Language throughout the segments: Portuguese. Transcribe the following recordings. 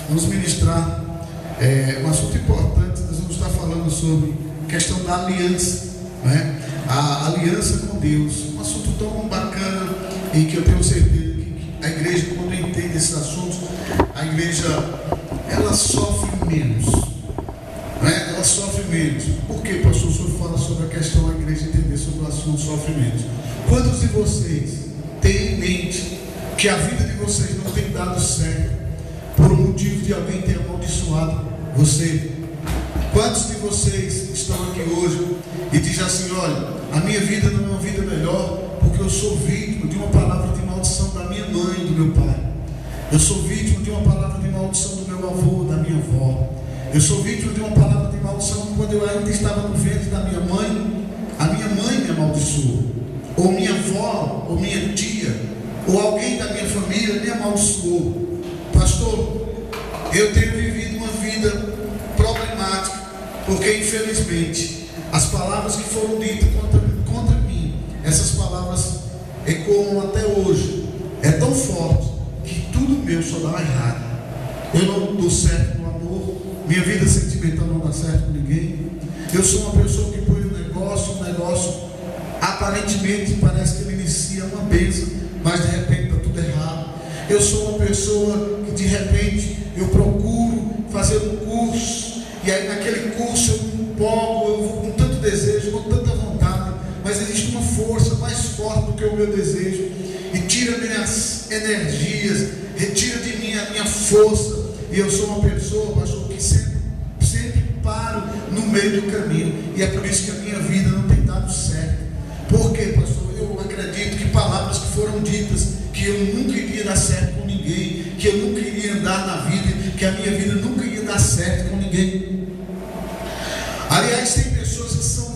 vamos ministrar um assunto importante. Nós vamos estar falando sobre a questão da aliança, né? A aliança com Deus, um assunto tão bacana e que eu tenho certeza que a igreja, quando entende esses assuntos, a igreja, ela sofre menos, né? Ela sofre menos. Por que, pastor, o senhor fala sobre a questão da igreja entender sobre o assunto sofre menos? Quantos de vocês têm em mente que a vida de vocês não tem dado certo por um motivo de alguém ter amaldiçoado você? Quantos de vocês estão aqui hoje e dizem assim: olha, a minha vida não é uma vida melhor porque eu sou vítima de uma palavra de maldição da minha mãe e do meu pai. Eu sou vítima de uma palavra de maldição do meu avô, da minha avó. Eu sou vítima de uma palavra de maldição quando eu ainda estava no ventre da minha mãe. A minha mãe me amaldiçoou, ou minha avó, ou minha tia, ou alguém da minha família me amaldiçoou. Pastor, eu tenho vivido uma vida problemática, porque infelizmente as palavras que foram ditas contra mim, essas palavras ecoam até hoje. É tão forte que tudo meu só dá errado. Eu não dou certo no amor, minha vida sentimental não dá certo com ninguém. Eu sou uma pessoa que põe um negócio aparentemente parece que ele inicia uma bênção, mas de repente está tudo errado. Eu sou uma pessoa que de repente eu procuro fazer um curso, e aí naquele curso eu me empolgo, eu vou com tanto desejo, com tanta vontade, mas existe uma força mais forte do que o meu desejo, e tira minhas energias, retira de mim a minha força, e eu sou uma pessoa, pastor, que sempre paro no meio do caminho, e é por isso que a minha vida não tem dado certo. Por quê, pastor? Eu acredito que palavras que foram ditas, que eu nunca iria dar certo com ninguém, que eu nunca iria andar na vida, que a minha vida nunca ia dar certo com ninguém. Aliás, tem pessoas que são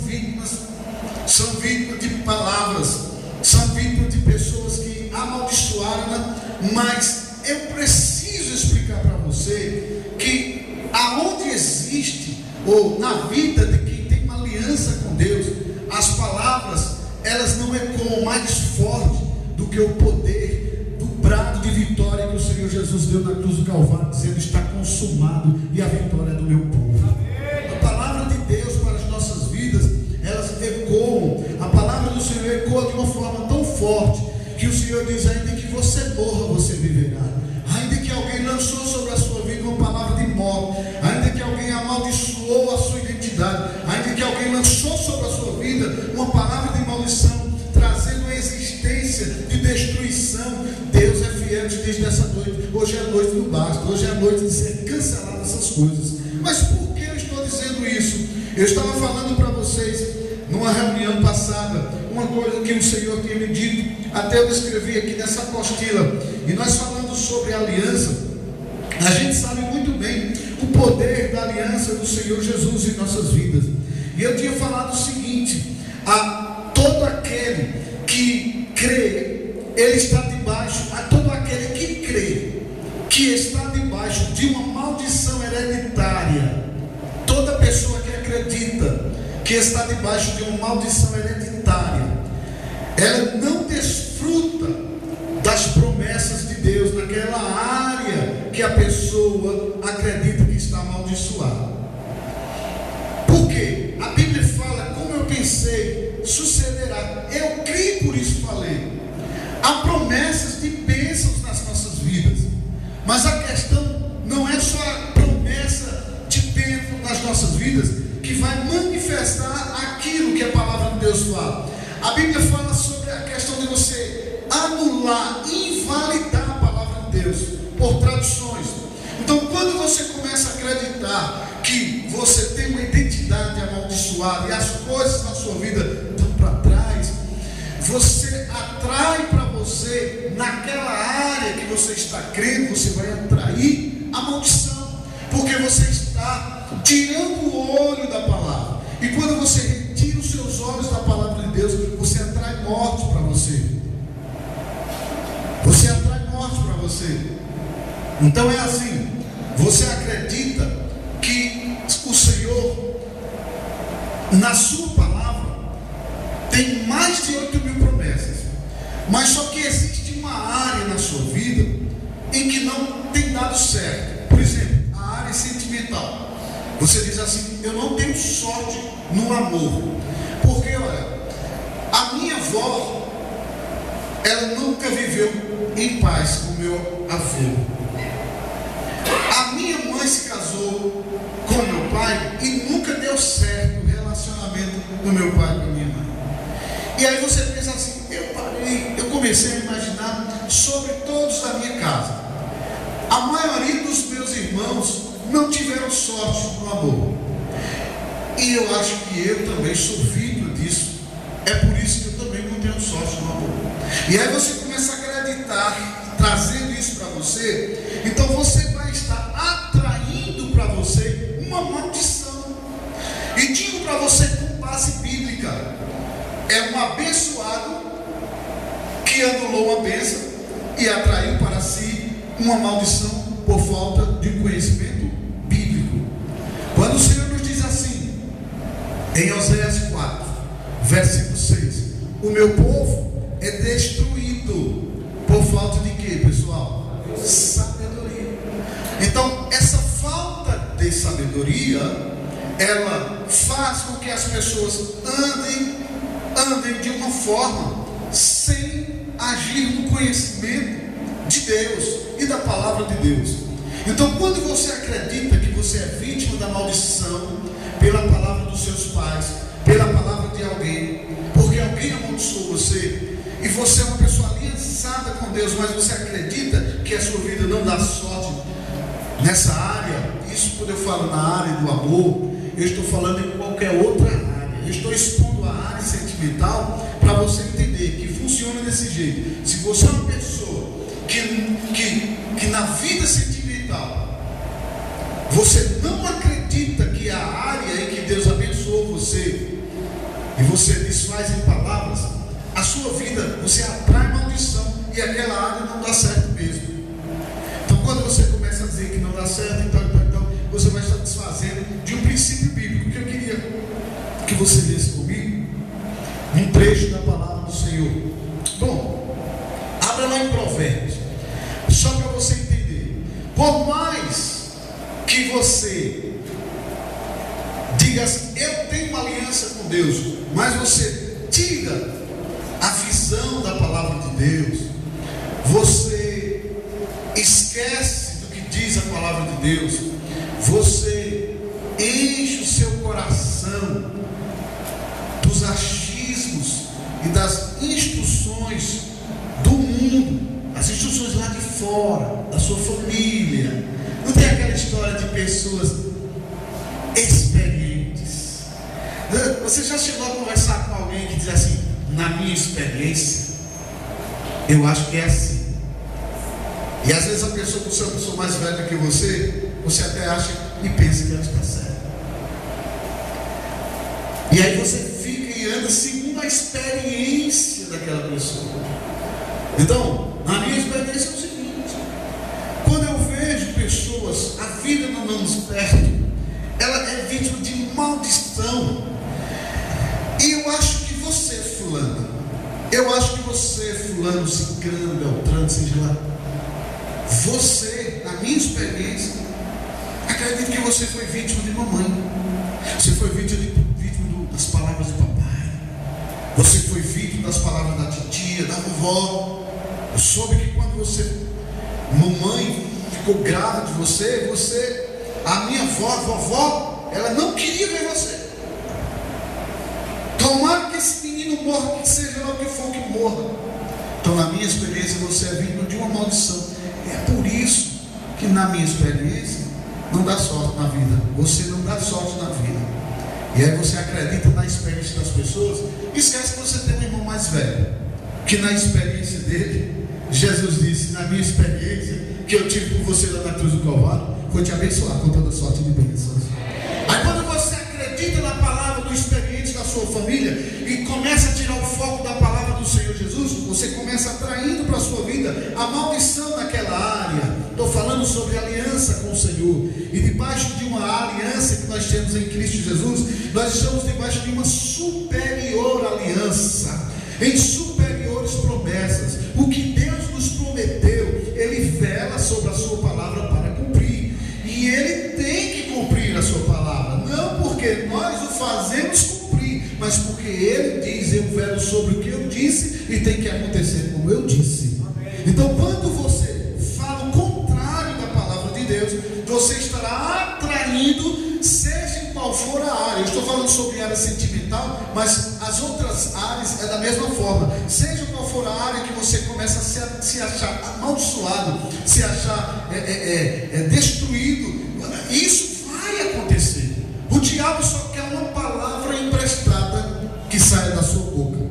vítimas de palavras, são vítimas de pessoas que amaldiçoaram, mas eu preciso explicar para você que aonde existe, ou na vida de quem tem uma aliança com Deus, as palavras, elas não ecoam mais forte do que o poder do brado de vitória que o Senhor Jesus deu na cruz do Calvário, dizendo: está consumado, e a vitória é do meu povo. A palavra de Deus para as nossas vidas, elas ecoam. A palavra do Senhor ecoa de uma forma tão forte que o Senhor diz: ainda que você morra, você viverá. Ainda que alguém lançou sobre a sua vida uma palavra de morte, ainda que alguém amaldiçoou a sua identidade, ainda que alguém lançou sobre a sua vida uma palavra de maldição, trazendo a existência de destruição, Deus é fiel, te diz nessa noite: hoje é a noite do basta, hoje é a noite de ser cancelado essas coisas. Mas por que eu estou dizendo isso? Eu estava falando para vocês numa reunião passada uma coisa que o Senhor tinha me dito, até eu escrevi aqui nessa apostila, e nós falando sobre a aliança. A gente sabe muito bem o poder da aliança do Senhor Jesus em nossas vidas, e eu tinha falado o seguinte: a todo aquele que crê, ele está debaixo, a todo aquele que crê, que está debaixo de uma maldição hereditária. Toda pessoa que acredita que está debaixo de uma maldição hereditária, ela não desfruta das promessas de Deus naquela área que a pessoa acredita que está amaldiçoada. Por quê? A Bíblia fala: como eu pensei, sucederá. Eu criei, por isso falei. Há promessas de bênçãos nas nossas vidas, mas a questão não é só a promessa de bênção nas nossas vidas que vai manifestar aquilo que a palavra de Deus fala. A Bíblia fala sobre a questão de você anular, invalidar a palavra de Deus por traduções. Então, quando você começa a acreditar que você tem uma identidade amaldiçoada e as coisas na sua vida estão para trás, você atrai para você, naquela área que você está crendo, você vai atrair a maldição, porque você está tirando o olho da palavra. E quando você retira os seus olhos da palavra de Deus, você atrai morte para você. Você atrai morte para você. Então é assim: você acredita que o Senhor, na sua palavra, tem mais de 8.000 promessas, mas só que existe uma área na sua vida em que não tem dado certo. Por exemplo, Você diz assim: eu não tenho sorte no amor, porque olha, a minha avó, ela nunca viveu em paz com meu avô. A minha mãe se casou com meu pai e nunca deu certo o relacionamento do meu pai com a minha mãe. E aí você pensa assim: eu comecei a imaginar sobre todos da minha casa. A maioria dos meus irmãos não tiveram sorte no amor. E eu acho que eu também sou vítima disso. É por isso que eu também não tenho sorte no amor. E aí você começa a acreditar, trazendo isso para você. Então você vai estar atraindo para você uma maldição. E digo para você com base bíblica: é um abençoado que anulou uma bênção e atraiu para si uma maldição por falta de conhecimento bíblico. Quando o Senhor nos diz assim, em Oséias 4, versículo 6: o meu povo é destruído por falta de quê, pessoal? Sabedoria. Então, essa falta de sabedoria, ela faz com que as pessoas andem de uma forma sem agir no conhecimento de Deus e da palavra de Deus. Então, quando você acredita que você é vítima da maldição pela palavra dos seus pais, pela palavra de alguém, porque alguém amaldiçoou você, e você é uma pessoa aliançada com Deus, mas você acredita que a sua vida não dá sorte nessa área, isso quando eu falo na área do amor, eu estou falando em qualquer outra área. Eu estou expondo a área sentimental para você entender que funciona desse jeito. Se você é uma pessoa que na vida sentimental você não acredita que a área em que Deus abençoou você, e você desfaz em palavras, a sua vida, você atrai maldição, e aquela área não dá certo mesmo. Então quando você começa a dizer que não dá certo, então você vai estar desfazendo de um princípio bíblico que eu queria que você lesse comigo, um trecho da palavra do Senhor. Bom, abra lá em Provérbios, só para você entender. Por mais que você diga assim: eu tenho uma aliança com Deus, mas você tira a visão da palavra de Deus, você esquece do que diz a palavra de Deus, você enche o seu coração dos achismos e das instruções do mundo, as instruções lá de fora, da sua família. Não tem aquela história de pessoas experientes? Você já chegou a conversar com alguém que diz assim: na minha experiência, eu acho que é assim. E às vezes a pessoa, por ser uma pessoa mais velha que você até acha e pensa que ela está certa. E aí você fica e anda segundo a experiência daquela pessoa. Então, na minha experiência é o seguinte: quando eu vejo pessoas, a vida não anda perto, ela é vítima de maldição. E eu acho que você, fulano, ciclano, beltrano, seja lá, você, na minha experiência, acredito que você foi vítima de mamãe, você foi vítima das palavras do papai, você foi vítima das palavras da titia, da vovó. Eu soube que quando mamãe ficou grávida de você, a minha vovó, ela não queria ver você. Tomara que esse menino morra, que seja lá o que for que morra. Então, na minha experiência, você é vítima de uma maldição. E é por isso que, na minha experiência, não dá sorte na vida. Você não dá sorte na vida. E aí você acredita na experiência das pessoas e esquece que você tem um irmão mais velho, que na experiência dele, Jesus disse: na minha experiência que eu tive com você lá na cruz do Calvário, foi te abençoar com toda sorte de bênçãos. Aí quando você acredita na palavra do experiente da sua família e começa a tirar o foco da palavra do Senhor Jesus, você começa atraindo para a sua vida a maldição naquela área. Estou falando sobre aliança com o Senhor. E debaixo de uma aliança que nós temos em Cristo Jesus, nós estamos debaixo de uma superior aliança, em superiores promessas. O que Deus nos prometeu, Ele vela sobre a sua palavra para cumprir. E Ele tem que cumprir a sua palavra. mas porque Ele diz: eu velo sobre o que eu disse e tem que acontecer como eu disse. Então, quando você fala o contrário da palavra de Deus, você estará atraindo, seja em qual for a área. Eu estou falando sobre área sentimental, mas as outras áreas é da mesma forma. Seja qual for a área que você começa a se achar amaldiçoado, se achar destruído, isso vai acontecer. O diabo só quer uma palavra emprestada que saia da sua boca.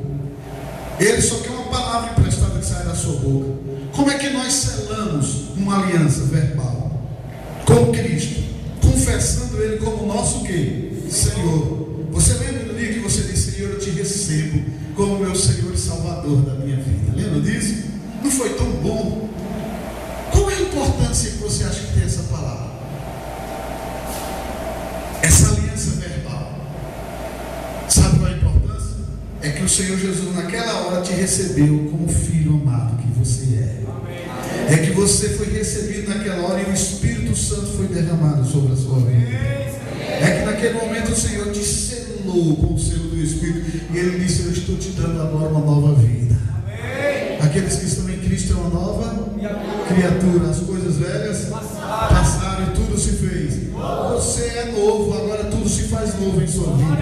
Ele só quer uma palavra emprestada que saia da sua boca. Como é que nós selamos uma aliança verbal com Cristo? Confessando Ele como nosso quê? Senhor. Você lembra do dia que você disse: Senhor, eu te recebo como meu Senhor e Salvador da minha vida? Lembra disso? Não foi tão bom? Qual é a importância que você acha que tem essa palavra? Essa aliança verbal. Sabe qual é a importância? É que o Senhor Jesus naquela hora te recebeu como filho amado que você é. É que você foi recebido naquela hora e o Espírito Santo foi derramado sobre a sua vida. É que naquele momento o Senhor te selou com o selo do Espírito e Ele disse: eu estou te dando agora uma nova vida. Aqueles que estão em Cristo é uma nova criatura. As coisas velhas passaram e tudo se fez. Você é novo, agora tudo se faz novo em sua vida.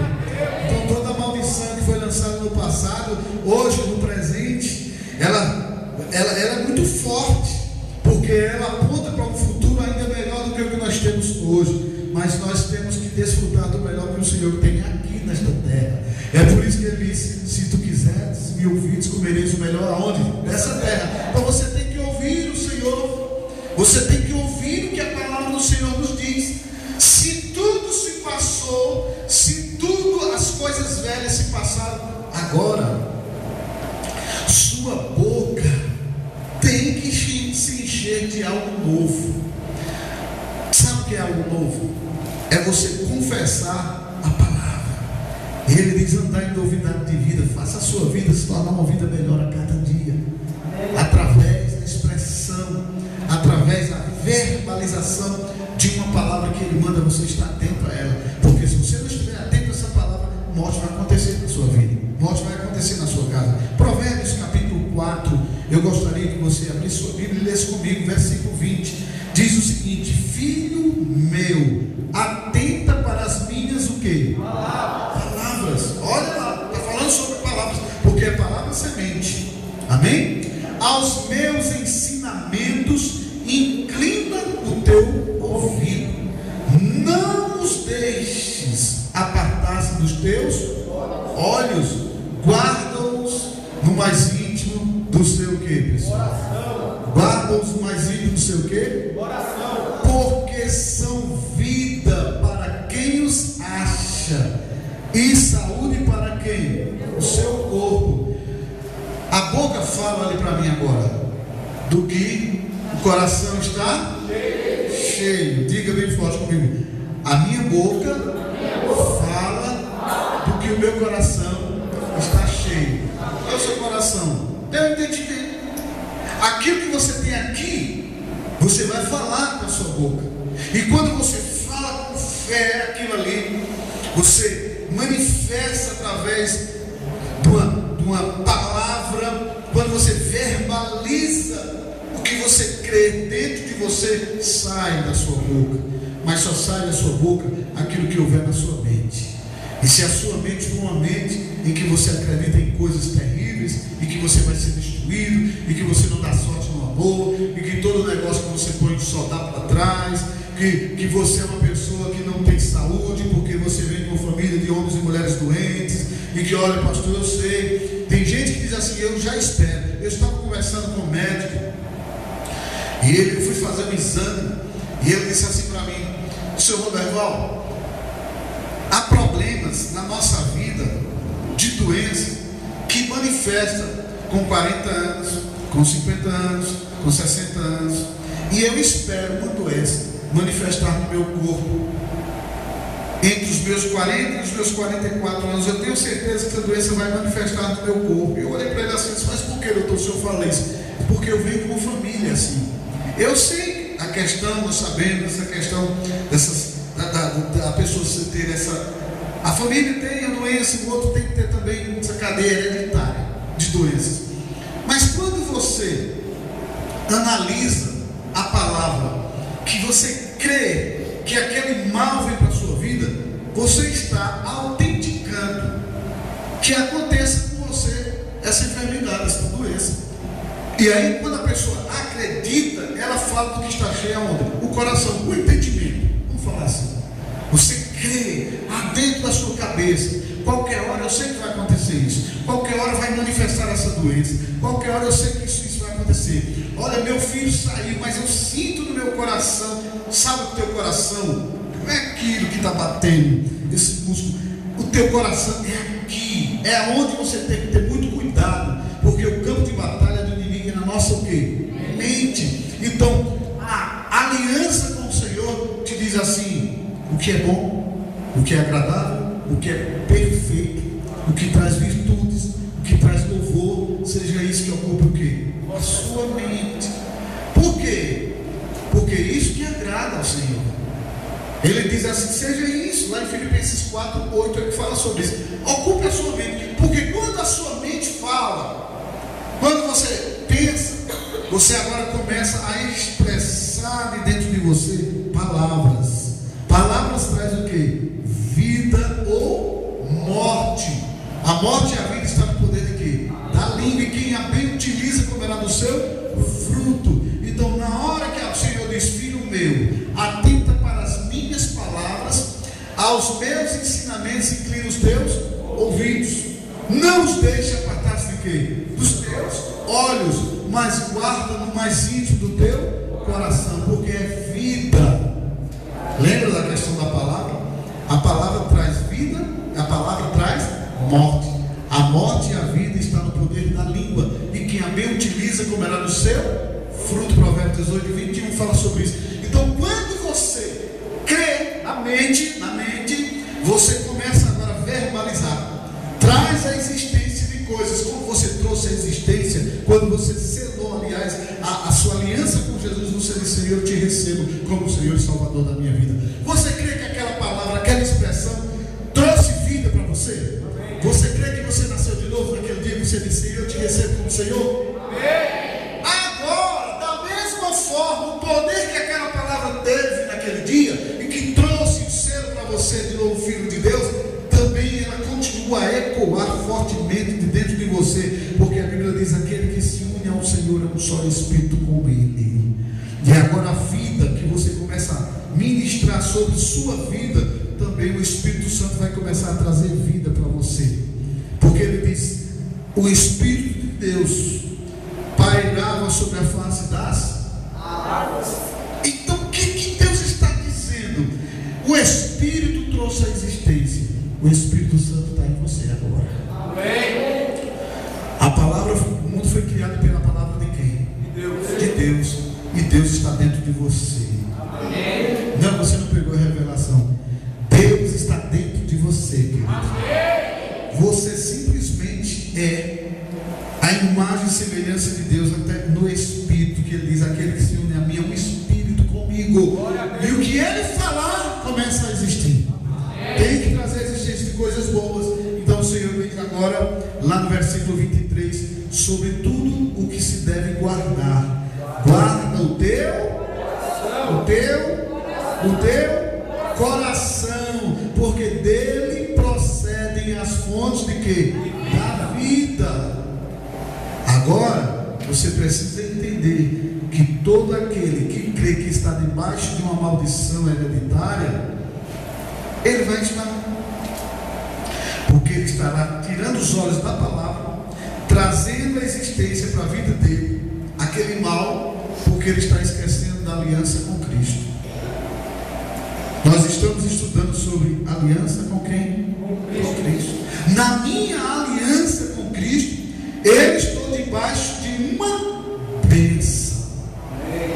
Então toda a maldição que foi lançada no passado, hoje no presente, ela é muito forte, porque ela aponta para um futuro ainda melhor do que o que nós temos hoje. Mas nós temos que desfrutar do melhor que o Senhor tem aqui nesta terra. É por isso que Ele disse: se tu quiseres me ouvires, comereis o melhor aonde? Nessa terra. Então você tem que ouvir o Senhor. Você tem que ouvir o que a palavra do Senhor nos diz. Se tudo se passou, se tudo, as coisas velhas se passaram, agora sua boca tem que se encher de algo novo. Sabe o que é algo novo? É você confessar a palavra. Ele diz: andar em novidade de vida. Faça a sua vida se tornar uma vida melhor a cada dia, através da expressão, através da verbalização de uma palavra que Ele manda você estar atento a ela. Porque se você não estiver atento a essa palavra, morte vai acontecer na sua vida, morte vai acontecer na sua casa. Provérbios capítulo 4, eu gostaria que você abrisse sua Bíblia e lesse comigo, versículo 20, diz o seguinte: filho meu, atenta para as minhas o quê? Palavras. Olha lá, está falando sobre palavras, porque é palavra semente. Amém? Aos meus ensinamentos inclina o teu ouvido, não os deixes apartar-se dos teus olhos, guarda-os no mais íntimo do seu quê, pessoal? Guarda-os no mais íntimo do seu quê? Coração. Porque são vida para quem os acha e saúde para quem? O seu corpo. A boca fala ali para mim agora do que o coração está cheio. Diga bem forte comigo: a minha boca fala do que o meu coração está cheio. É o seu coração. Deve entender. Aquilo que você tem aqui, você vai falar com a sua boca. E quando você fala com fé aquilo ali, você manifesta através de uma palavra. Quando você verbaliza o que você crê dentro de você, sai da sua boca. Mas só sai da sua boca aquilo que houver na sua mente. E se a sua mente for uma mente em que você acredita em coisas terríveis, e que você vai ser destruído, e que você não dá sorte no amor, e que todo negócio que você põe só dá para trás, que você é uma pessoa que não tem saúde, porque você vem de uma família de homens e mulheres doentes, e que, olha, pastor, eu sei. Tem gente que diz assim: eu já espero. Eu estava conversando com um médico, e eu fui fazer um exame, e ele disse assim para mim: senhor Roberval, há problemas na nossa vida de doença que manifesta com 40 anos, com 50 anos, com 60 anos, e eu espero uma doença manifestar no meu corpo entre os meus 40 e os meus 44 anos. Eu tenho certeza que essa doença vai manifestar no meu corpo. Eu olhei para ele assim: mas por que, doutor, o senhor fala isso? Porque eu venho com uma família assim. Eu sei a questão, nós sabemos essa questão a pessoa ter essa. A família tem a doença, o outro tem que ter também essa cadeia hereditária de doenças. Mas quando você analisa a palavra, que você crê que aquele mal vem para a sua vida, você está autenticando que aconteça com você essa enfermidade, essa doença. E aí, quando a pessoa acredita, ela fala do que está cheio aonde? O coração, o entendimento. Vamos falar assim. Você crê lá dentro da sua cabeça. Qualquer hora eu sei que vai acontecer isso. Qualquer hora vai manifestar essa doença. Qualquer hora eu sei que isso vai acontecer. Olha, meu filho saiu, mas eu sinto no meu coração. Sabe o teu coração? Não é aquilo que está batendo, esse músculo. O teu coração é aqui. É onde você tem que ter muito cuidado. Porque o campo de batalha do inimigo é na nossa o quê? Mente. Então, a aliança com o Senhor te diz assim: o que é bom, o que é agradável, o que é perfeito, o que traz virtudes, o que traz louvor, seja isso que ocupa o quê? A sua mente. Por quê? Porque isso que agrada ao Senhor. Ele diz assim: seja isso. Lá em Filipenses 4:8 ele fala sobre isso. Ocupe a sua mente. Porque quando a sua mente fala, quando você pensa, você agora começa a expressar de dentro de você palavras. Palavras traz o quê? Vida ou morte. A morte e a vida está no poder de quê? Da língua. E quem a bem utiliza comerá do seu fruto. Então, na hora que o Senhor diz: filho meu, atenta para as minhas palavras, aos meus ensinamentos inclina os teus ouvidos. Não os deixe apartar-se de quê? Dos teus olhos, mas guarda no mais íntimo do teu coração, porque é vida. Lembra da questão da palavra? A palavra traz vida, a palavra traz morte. A morte e a vida está no poder da língua, e quem a bem utiliza comerá do seu fruto. Provérbios 18:21 fala sobre isso. Então, quando você crê na mente, você começa agora a verbalizar. Traz a existência de coisas, como você trouxe a existência quando você selou, aliás, a sua aliança com Jesus. Você disse: Senhor, eu te recebo como Senhor e Salvador da minha vida. Você crê que aquela palavra, aquela expressão trouxe vida para você? Amém. Você crê que você nasceu de novo naquele dia que você disse: Senhor, eu te recebo como Senhor? Amém. Agora, da mesma forma, o poder que aquela palavra teve naquele dia e que trouxe o selo para você de novo, filho de Deus, também ela continua a ecoar fortemente de dentro de você, porque a Bíblia diz: aquele que se une ao Senhor é um só espírito com Ele. E agora a vida que você começa a ministrar sobre sua vida, também o Espírito Santo vai começar a trazer vida para você, porque ele diz: o Espírito de Deus pairava sobre a face das águas. Então o que Deus está dizendo? O Espírito trouxe a existência. O Espírito Santo está em você agora. Amém. A palavra, o mundo foi criado pela palavra de quem? De Deus. E Deus está dentro de você. Amém. Não, você não pegou a revelação. Deus está dentro de você, querido. Amém. Você simplesmente é a imagem e semelhança de Deus, até no Espírito, que ele diz: aquele que se une a mim é um Espírito comigo. E o que ele falar começa a existir. Tem que trazer a existência de coisas boas. Então o Senhor diz agora, lá no versículo 23, sobre tudo o que se deve guardar. Guarda o teu coração, porque dele procedem as fontes de quê? Da vida. Agora, você precisa entender que todo aquele que crê que está debaixo de uma maldição hereditária, ele vai estar, porque ele estará tirando os olhos da palavra, trazendo a existência para a vida dele aquele mal, porque ele está esquecendo da aliança com Cristo. Nós estamos estudando sobre aliança com quem? Com Cristo. Na minha aliança com Cristo, eu estou debaixo de uma bênção.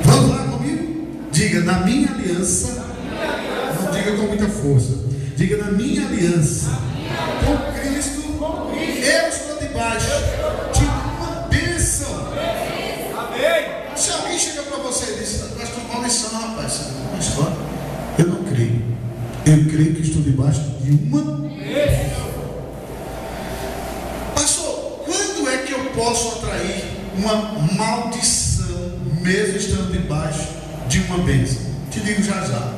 Vamos lá comigo? Diga: na minha aliança. Não diga com muita força. Diga: na minha aliança com Cristo, eu estou debaixo de uma bênção. Se alguém chega para você e diz: nós estamos maldição, rapaz, eu não creio. Eu creio que estou debaixo de uma. Pastor, quando é que eu posso atrair uma maldição, mesmo estando debaixo de uma bênção? Te digo já já.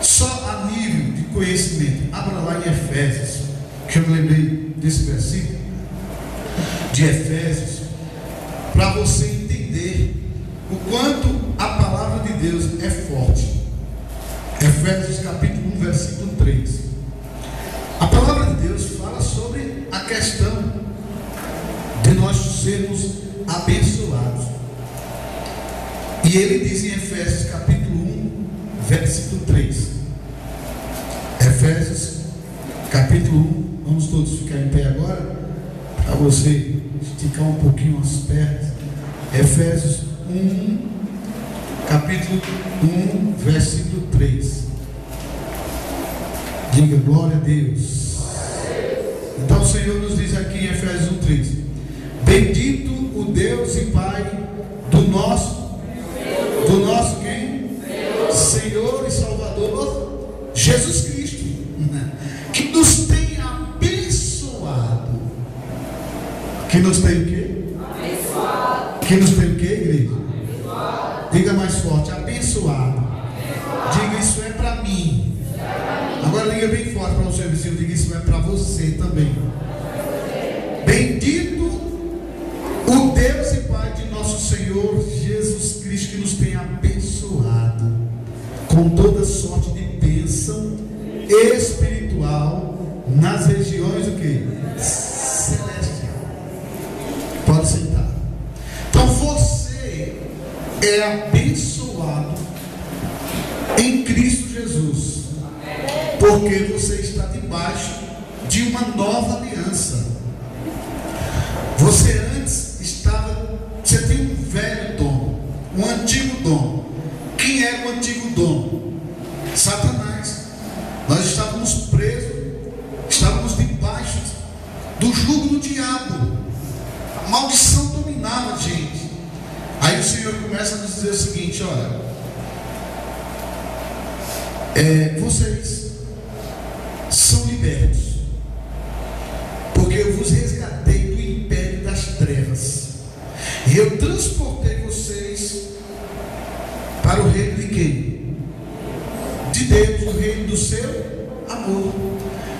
Só a nível de conhecimento. Abra lá em Efésios, que eu me lembrei desse versículo de Efésios, para você entender o quanto a palavra de Deus é forte. Efésios capítulo 1, versículo 3. A palavra de Deus fala sobre a questão de nós sermos abençoados. E ele diz em Efésios capítulo 1, versículo 3. Efésios capítulo 1. Vamos todos ficar em pé agora, para você esticar um pouquinho as pernas. Efésios 1, capítulo 1, versículo 3. Diga glória a Deus. Então o Senhor nos diz aqui em Efésios 1, 3: bendito o Deus e Pai do nosso quem? Senhor e Salvador Jesus Cristo, que nos tem abençoado. Que nos tem o quê? Abençoado. Que nos tem o quê, igreja? Abençoado. Diga mais forte: abençoado. Abençoado. Diga, isso é para mim. Agora diga bem forte para o seu vizinho: diga, isso é para você também. Bendito o Deus e Pai de nosso Senhor Jesus Cristo, que nos tem abençoado com toda sorte de bênção espiritual nas regiões do que? Celestial. Pode sentar. Então você é abençoado em Cristo Jesus, porque você está debaixo de uma nova aliança. Você antes você tem um velho dono, um antigo dono. Quem era o antigo dono? Satanás. Nós estávamos presos, estávamos debaixo do jugo do diabo. A maldição dominava a gente. Aí o Senhor começa a nos dizer o seguinte: olha, vocês são libertos, porque eu vos resgatei do império das trevas, e eu transportei vocês para o reino de quem? De Deus, o reino do seu amor.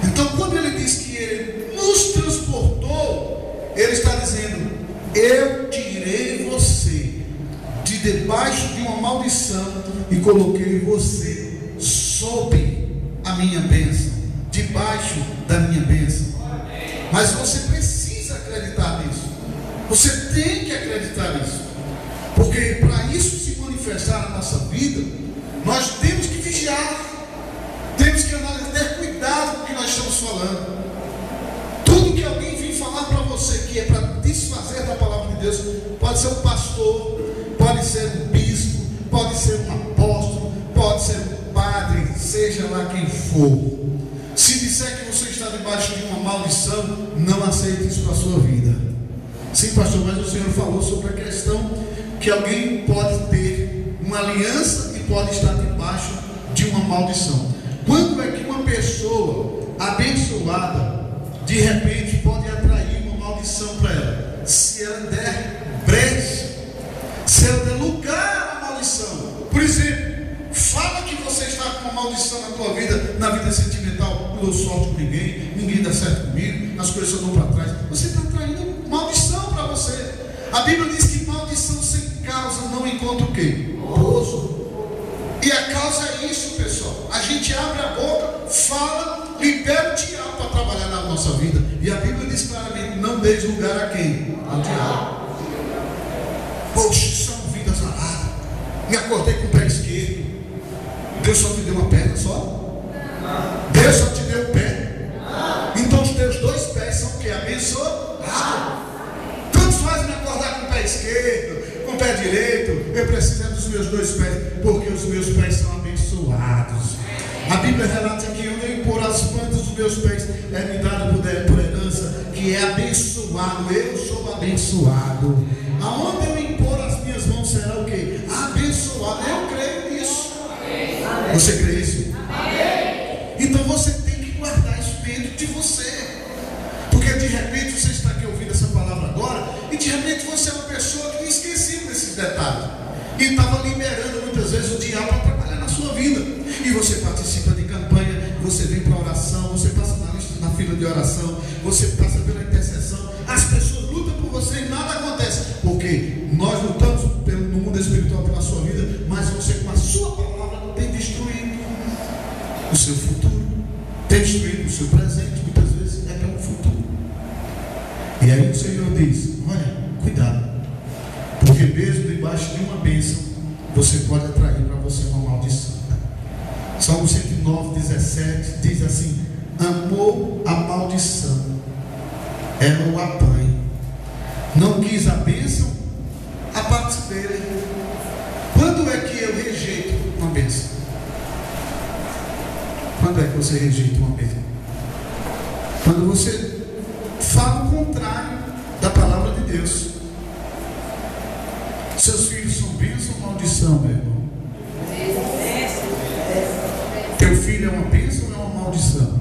Então, quando ele diz que ele nos transportou, ele está dizendo: eu tirei você de debaixo de uma maldição e coloquei você sob a minha bênção, debaixo da minha bênção. Mas você precisa acreditar nisso. Você tem que acreditar nisso, porque para isso se manifestar na nossa vida, nós temos que vigiar, temos que ter cuidado com o que nós estamos falando. Tudo que alguém vir falar para você que é para desfazer da palavra de Deus, pode ser um pastor, pode ser um bispo, pode ser um apóstolo, pode ser um padre, seja lá quem for. Se disser que você está debaixo de uma maldição, não aceite isso para a sua vida. Sim, pastor, mas o Senhor falou sobre a questão que alguém pode ter uma aliança e pode estar debaixo de uma maldição. Quando é que uma pessoa abençoada de repente pode atrair uma maldição para ela? Se ela der brecha, se ela der lugar à maldição. Por exemplo, fala que você está com uma maldição na tua vida, na vida sentimental: não dou sorte com ninguém dá certo comigo, as coisas só dão para trás. Você está atraindo maldição para você. A Bíblia diz que maldição sem causa não encontra o quê? Gozo. E a causa é isso, pessoal. A gente abre a boca, fala, libera o diabo para trabalhar na nossa vida. E a Bíblia diz claramente: não deis lugar a quem? Ao diabo. Poxa, isso é uma vida azarada. Me acordei com o pé esquerdo. Deus só te deu uma perna só? Deus só te deu o pé? Então os teus dois pés são o que? Abençoados. Tanto faz me acordar com o pé esquerdo, com o pé direito. Eu preciso dos meus dois pés, porque os meus pés são abençoados. A Bíblia relata que onde eu impor as plantas dos meus pés é me dado por herança, que é abençoado. Eu sou abençoado. Aonde eu impor as minhas mãos será o quê? Abençoado. Eu creio nisso. Você crê isso? Amém. você participa de campanha, você vem para oração, você passa na fila de oração, você passa pela intercessão, as pessoas lutam por você e nada acontece, porque nós lutamos no mundo espiritual pela sua vida, mas você com a sua palavra tem destruído o seu futuro, tem destruído o seu presente, muitas vezes é pelo futuro. E aí o Senhor diz: olha, cuidado, porque mesmo debaixo de uma bênção, você pode atrair para você uma maldição. Salmo 109, 17 diz assim: amou a maldição, ela o apanha, não quis a bênção, a parte dele. Quando é que eu rejeito uma bênção? Quando é que você rejeita uma bênção? Quando você fala o contrário da palavra de Deus. Seus filhos são bênção ou maldição, meu irmão? Teu filho é uma bênção ou é uma maldição?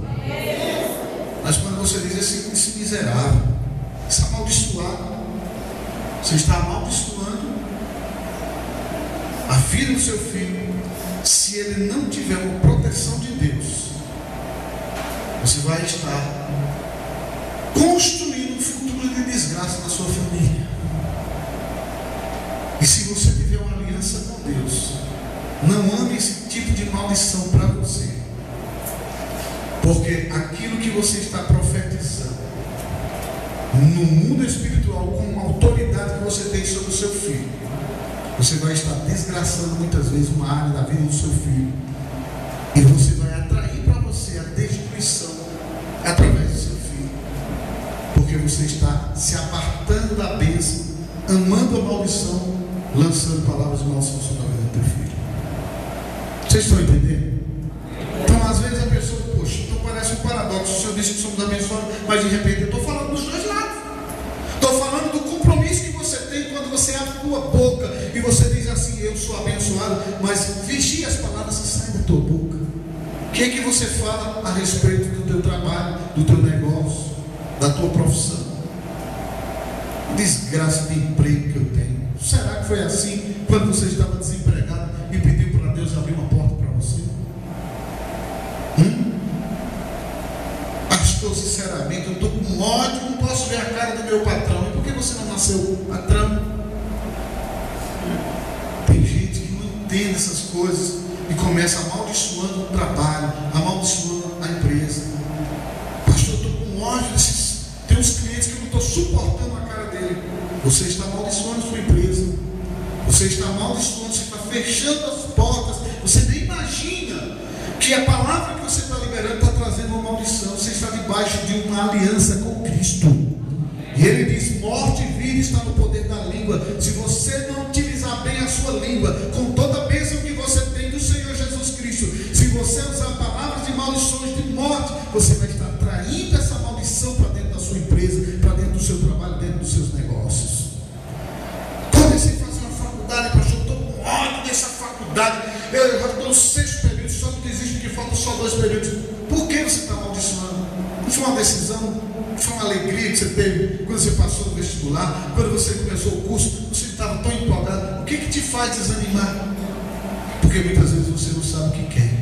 Mas quando você diz esse miserável, esse amaldiçoado, você está amaldiçoando a vida do seu filho. Se ele não tiver uma proteção de Deus, você vai estar construindo um futuro de desgraça na sua família. E se você tiver uma aliança com Deus, não ame esse tipo de maldição para você, porque aquilo que você está profetizando no mundo espiritual, com a autoridade que você tem sobre o seu filho, você vai estar desgraçando muitas vezes uma área da vida do seu filho, e você vai atrair para você a destruição através do seu filho, porque você está se apartando da bênção, amando a maldição, lançando palavras de maldição sobre a vida do teu filho. Vocês estão entendendo? Então às vezes a pessoa, poxa, então parece um paradoxo. O Senhor disse que somos abençoados, mas de repente eu estou falando dos dois lados. Estou falando do compromisso que você tem quando você abre a tua boca e você diz assim: eu sou abençoado, mas vigia as palavras que saem da tua boca. O que é que você fala a respeito do teu trabalho, do teu negócio, da tua profissão? Desgraça de emprego que eu tenho. Será que foi assim quando você estava desempregado e pediu para Deus abrir uma porta para você? Pastor, sinceramente, eu estou com ódio, não posso ver a cara do meu patrão. E por que você não nasceu patrão? Tem gente que não entende essas coisas e começa amaldiçoando o trabalho, amaldiçoando a empresa. Pastor, eu estou com ódio desses. Tem uns clientes que eu não estou suportando a cara dele. Você está amaldiçoando a sua empresa, você está amaldiçoando, você está fechando as portas. Você nem imagina que a palavra que você está liberando está trazendo uma maldição. Você está debaixo de uma aliança com Cristo, e Ele diz: morte e vida está no poder da língua. Se você não utilizar bem a sua língua, com toda a bênção que você tem do Senhor Jesus Cristo, se você usar palavras de maldições, de morte, você vai estar traindo essa maldição para dentro da sua empresa, para dentro do seu trabalho, dentro dos seus negócios. Comecei a fazer uma faculdade, pastor, estou com ódio dessa faculdade, eu já estou no 6º período, só não desisto porque faltam só 2 períodos. Por que você está amaldiçoando? Não foi uma decisão, não foi uma alegria que você teve quando você passou no vestibular, quando você começou o curso, você estava tão empolgado. O que te faz desanimar? Porque muitas vezes você não sabe o que quer.